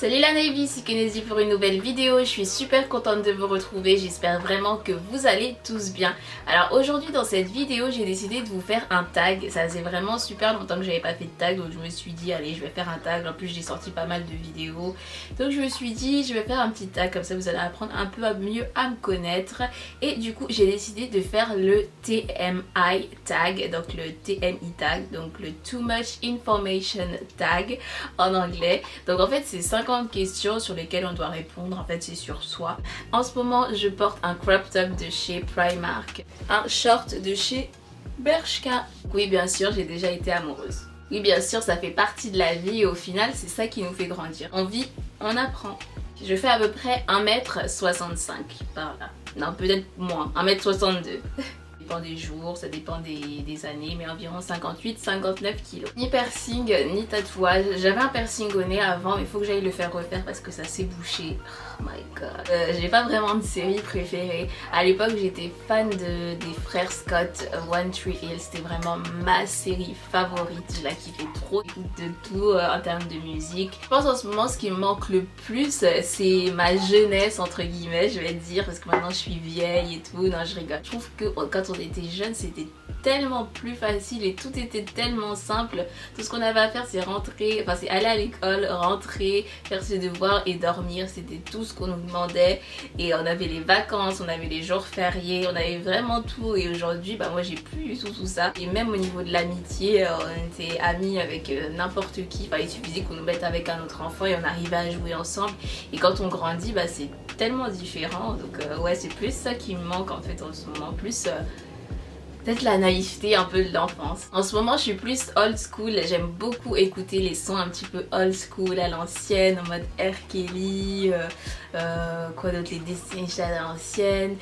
Salut la Navy, c'est Kennedy pour une nouvelle vidéo. Je suis super contente de vous retrouver, j'espère vraiment que vous allez tous bien. Alors aujourd'hui dans cette vidéo, j'ai décidé de vous faire un tag. Ça faisait vraiment super longtemps que j'avais pas fait de tag, donc je me suis dit allez, je vais faire un tag. En plus j'ai sorti pas mal de vidéos, donc je me suis dit je vais faire un petit tag, comme ça vous allez apprendre un peu mieux à me connaître. Et du coup j'ai décidé de faire le TMI tag, donc le TMI tag, donc le Too Much Information tag en anglais. Donc en fait c'est 50 questions sur lesquelles on doit répondre, en fait c'est sur soi. En ce moment je porte un crop top de chez Primark, un short de chez Bershka. Oui bien sûr j'ai déjà été amoureuse. Oui bien sûr ça fait partie de la vie et au final c'est ça qui nous fait grandir. On vit, on apprend. Je fais à peu près 1m65 par là. Non peut-être moins, 1m62. Ça dépend des jours, ça dépend des années, mais environ 58-59 kilos. Ni piercing, ni tatouage. J'avais un piercing au nez avant, mais il faut que j'aille le faire refaire parce que ça s'est bouché. Oh my god. J'ai pas vraiment de série préférée. À l'époque, j'étais fan des frères Scott, One Tree Hill. C'était vraiment ma série favorite. Je la kiffais trop. J'écoute de tout en termes de musique. Je pense en ce moment, ce qui me manque le plus, c'est ma jeunesse, entre guillemets, je vais dire, parce que maintenant je suis vieille et tout. Non, je rigole. Je trouve que quand on était jeune, c'était tellement plus facile et tout était tellement simple. Tout ce qu'on avait à faire c'est rentrer, enfin c'est aller à l'école, rentrer, faire ses devoirs et dormir. C'était tout ce qu'on nous demandait et on avait les vacances, on avait les jours fériés, on avait vraiment tout. Et aujourd'hui bah moi j'ai plus du tout ça. Et même au niveau de l'amitié, on était amis avec n'importe qui. Enfin il suffisait qu'on nous mette avec un autre enfant et on arrivait à jouer ensemble. Et quand on grandit bah c'est tellement différent. Donc ouais c'est plus ça qui me manque en fait en ce moment. Plus peut-être la naïveté un peu de l'enfance. En ce moment je suis plus old school, j'aime beaucoup écouter les sons un petit peu old school à l'ancienne, en mode R. Kelly, quoi d'autre, les Destiny's Child à l'ancienne.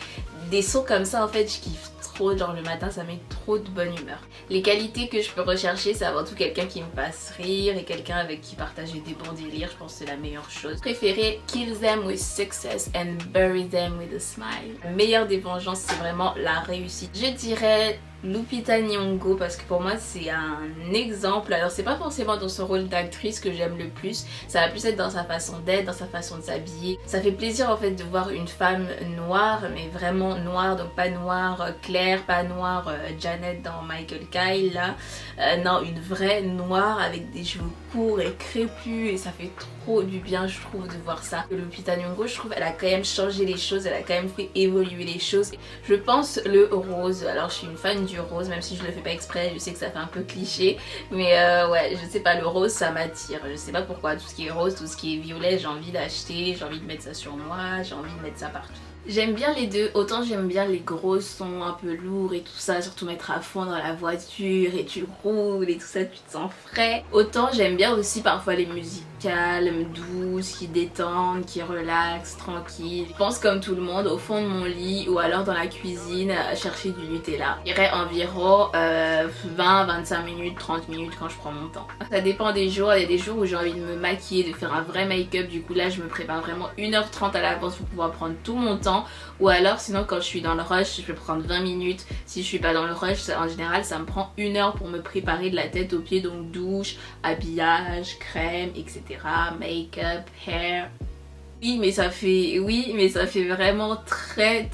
Des sons comme ça en fait je kiffe trop, genre le matin ça met trop de bonne humeur. Les qualités que je peux rechercher c'est avant tout quelqu'un qui me fasse rire et quelqu'un avec qui partager des bons délires, je pense que c'est la meilleure chose. Préféré, kill them with success and bury them with a smile. Le meilleur des vengeances c'est vraiment la réussite. Je dirais Lupita Nyong'o parce que pour moi c'est un exemple. Alors c'est pas forcément dans son rôle d'actrice que j'aime le plus, ça va plus être dans sa façon d'être, dans sa façon de s'habiller. Ça fait plaisir en fait de voir une femme noire, mais vraiment noire, donc pas noire claire, pas noire Janet dans Michael Kyle là, non une vraie noire avec des cheveux courts et crépus et ça fait trop du bien je trouve de voir ça. Lupita Nyong'o je trouve elle a quand même changé les choses, elle a quand même fait évoluer les choses. Je pense le rose, alors je suis une fan du rose même si je le fais pas exprès, je sais que ça fait un peu cliché mais ouais je sais pas, le rose ça m'attire, je sais pas pourquoi, tout ce qui est rose, tout ce qui est violet j'ai envie d'acheter, j'ai envie de mettre ça sur moi, j'ai envie de mettre ça partout. J'aime bien les deux, autant j'aime bien les gros sons un peu lourds et tout ça, surtout mettre à fond dans la voiture et tu roules et tout ça, tu te sens frais. Autant j'aime bien aussi parfois les musiques calmes, douces, qui détendent, qui relaxent, tranquilles. Je pense comme tout le monde au fond de mon lit ou alors dans la cuisine à chercher du Nutella. Je dirais environ 20, 25 minutes, 30 minutes quand je prends mon temps. Ça dépend des jours, il y a des jours où j'ai envie de me maquiller, de faire un vrai make-up, du coup là je me prépare vraiment 1h30 à l'avance pour pouvoir prendre tout mon temps. Ou alors sinon quand je suis dans le rush je peux prendre 20 minutes. Si je suis pas dans le rush en général ça me prend 1 heure pour me préparer de la tête aux pieds, donc douche, habillage, crème, etc. Make-up, hair. Oui mais ça fait vraiment très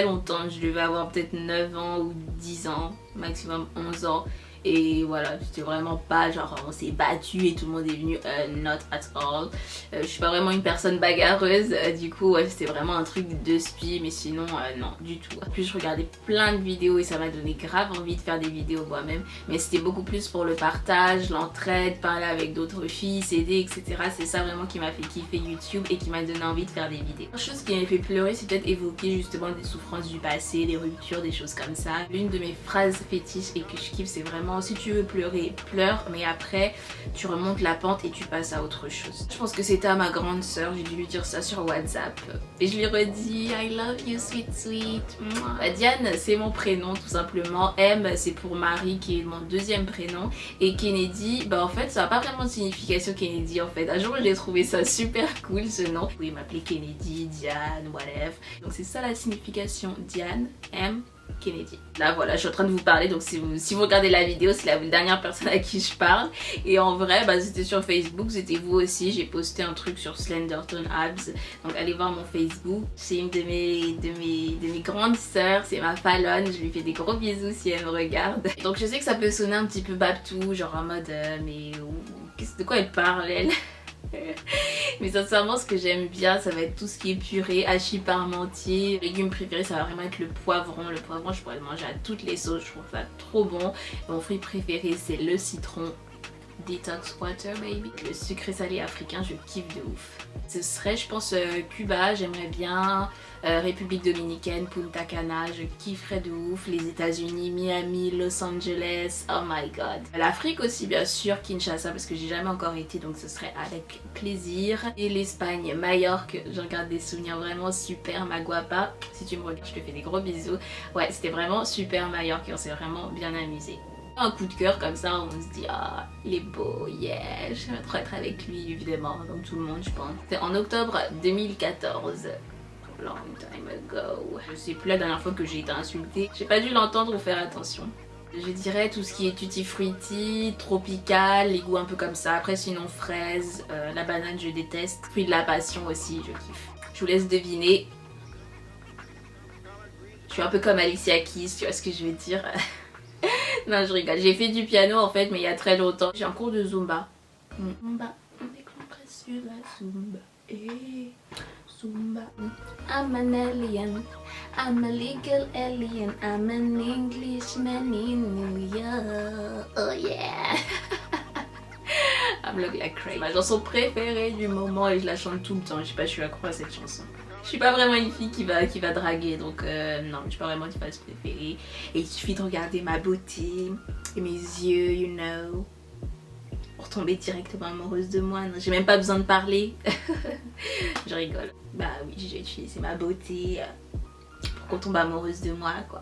longtemps. Je devais avoir peut-être 9 ans ou 10 ans, maximum 11 ans. Et voilà, c'était vraiment pas genre on s'est battu et tout le monde est venu, not at all. Je suis pas vraiment une personne bagarreuse, du coup ouais, c'était vraiment un truc de spi, mais sinon non du tout. En plus je regardais plein de vidéos et ça m'a donné grave envie de faire des vidéos moi-même, mais c'était beaucoup plus pour le partage, l'entraide, parler avec d'autres filles, s'aider, etc. C'est ça vraiment qui m'a fait kiffer YouTube et qui m'a donné envie de faire des vidéos. Une chose qui m'a fait pleurer c'est peut-être évoquer justement des souffrances du passé, des ruptures, des choses comme ça. L'une de mes phrases fétiches et que je kiffe c'est vraiment si tu veux pleurer, pleure, mais après tu remontes la pente et tu passes à autre chose. Je pense que c'était à ma grande sœur, j'ai dû lui dire ça sur WhatsApp et je lui redis I love you sweet sweet. Bah, Diane c'est mon prénom tout simplement, M c'est pour Marie qui est mon deuxième prénom et Kennedy bah en fait ça n'a pas vraiment de signification Kennedy en fait. Un jour j'ai trouvé ça super cool ce nom, vous pouvez m'appeler Kennedy, Diane, whatever. Donc c'est ça la signification, Diane, M Kennedy. Là voilà, je suis en train de vous parler, donc si vous regardez la vidéo, c'est la dernière personne à qui je parle. Et en vrai, bah, c'était sur Facebook, c'était vous aussi. J'ai posté un truc sur Slenderton Abs, donc allez voir mon Facebook. C'est une de mes grandes sœurs, c'est ma Fallon. Je lui fais des gros bisous si elle me regarde. Donc je sais que ça peut sonner un petit peu babtou, genre en mode mais de quoi elle parle elle. Mais sincèrement, ce que j'aime bien, ça va être tout ce qui est purée, hachis parmentier. Légumes préférés, ça va vraiment être le poivron. Le poivron, je pourrais le manger à toutes les sauces, je trouve ça trop bon. Mon fruit préféré, c'est le citron. Detox water baby. Le sucré salé africain, je kiffe de ouf. Ce serait, je pense, Cuba, j'aimerais bien. République dominicaine, Punta Cana, je kifferais de ouf. Les États-Unis, Miami, Los Angeles, oh my god. L'Afrique aussi, bien sûr, Kinshasa, parce que j'ai jamais encore été, donc ce serait avec plaisir. Et l'Espagne, Majorque, je regarde des souvenirs vraiment super. Maguapa, si tu me regardes, je te fais des gros bisous. Ouais, c'était vraiment super Majorque et on s'est vraiment bien amusé. Un coup de cœur comme ça, on se dit ah il est beau, yeah, j'aimerais trop être avec lui évidemment, comme tout le monde je pense. C'était en octobre 2014, long time ago. Je sais plus la dernière fois que j'ai été insultée, j'ai pas dû l'entendre ou faire attention. Je dirais tout ce qui est tutti frutti, tropical, les goûts un peu comme ça. Après sinon fraise, la banane je déteste, fruit de la passion aussi je kiffe. Je vous laisse deviner. Je suis un peu comme Alicia Keys, tu vois ce que je veux dire. Non, je rigole. J'ai fait du piano en fait, mais il y a très longtemps. J'ai un cours de Zumba. Zumba, on est concentré sur la Zumba. Zumba. I'm an alien. I'm a legal alien. I'm an Englishman in New York. Oh yeah. I'm looking like crazy. Ma chanson préférée du moment et je la chante tout le temps. Je sais pas, je suis accro à cette chanson. Je suis pas vraiment une fille qui va draguer, donc non, je suis pas vraiment une phase préférée. Et il suffit de regarder ma beauté et mes yeux, you know, pour tomber directement amoureuse de moi. Non, j'ai même pas besoin de parler. Je rigole. Bah oui, j'ai utilisé ma beauté pour qu'on tombe amoureuse de moi, quoi.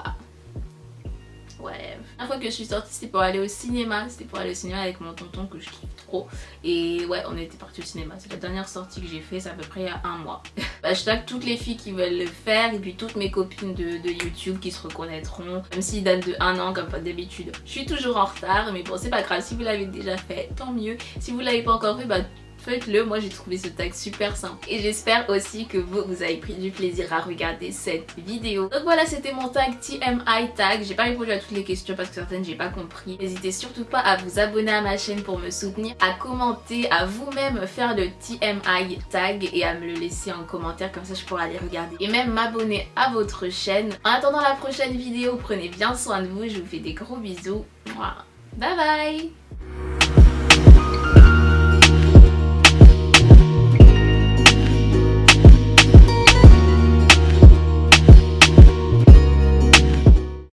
Ouais. La fois que je suis sortie, c'était pour aller au cinéma. C'était pour aller au cinéma avec mon tonton que je kiffe trop. Et ouais, on était partis au cinéma. C'est la dernière sortie que j'ai fait, c'est à peu près il y a un mois. Bah, je tag toutes les filles qui veulent le faire et puis toutes mes copines de YouTube qui se reconnaîtront. Même s'ils datent de 1 an comme d'habitude. Je suis toujours en retard, mais bon, c'est pas grave. Si vous l'avez déjà fait, tant mieux. Si vous l'avez pas encore fait, bah faites-le, moi j'ai trouvé ce tag super simple. Et j'espère aussi que vous avez pris du plaisir à regarder cette vidéo. Donc voilà, c'était mon tag TMI tag. J'ai pas répondu à toutes les questions parce que certaines j'ai pas compris. N'hésitez surtout pas à vous abonner à ma chaîne pour me soutenir, à commenter, à vous-même faire le TMI tag et à me le laisser en commentaire, comme ça je pourrai aller regarder. Et même m'abonner à votre chaîne. En attendant la prochaine vidéo, prenez bien soin de vous, je vous fais des gros bisous. Bye bye.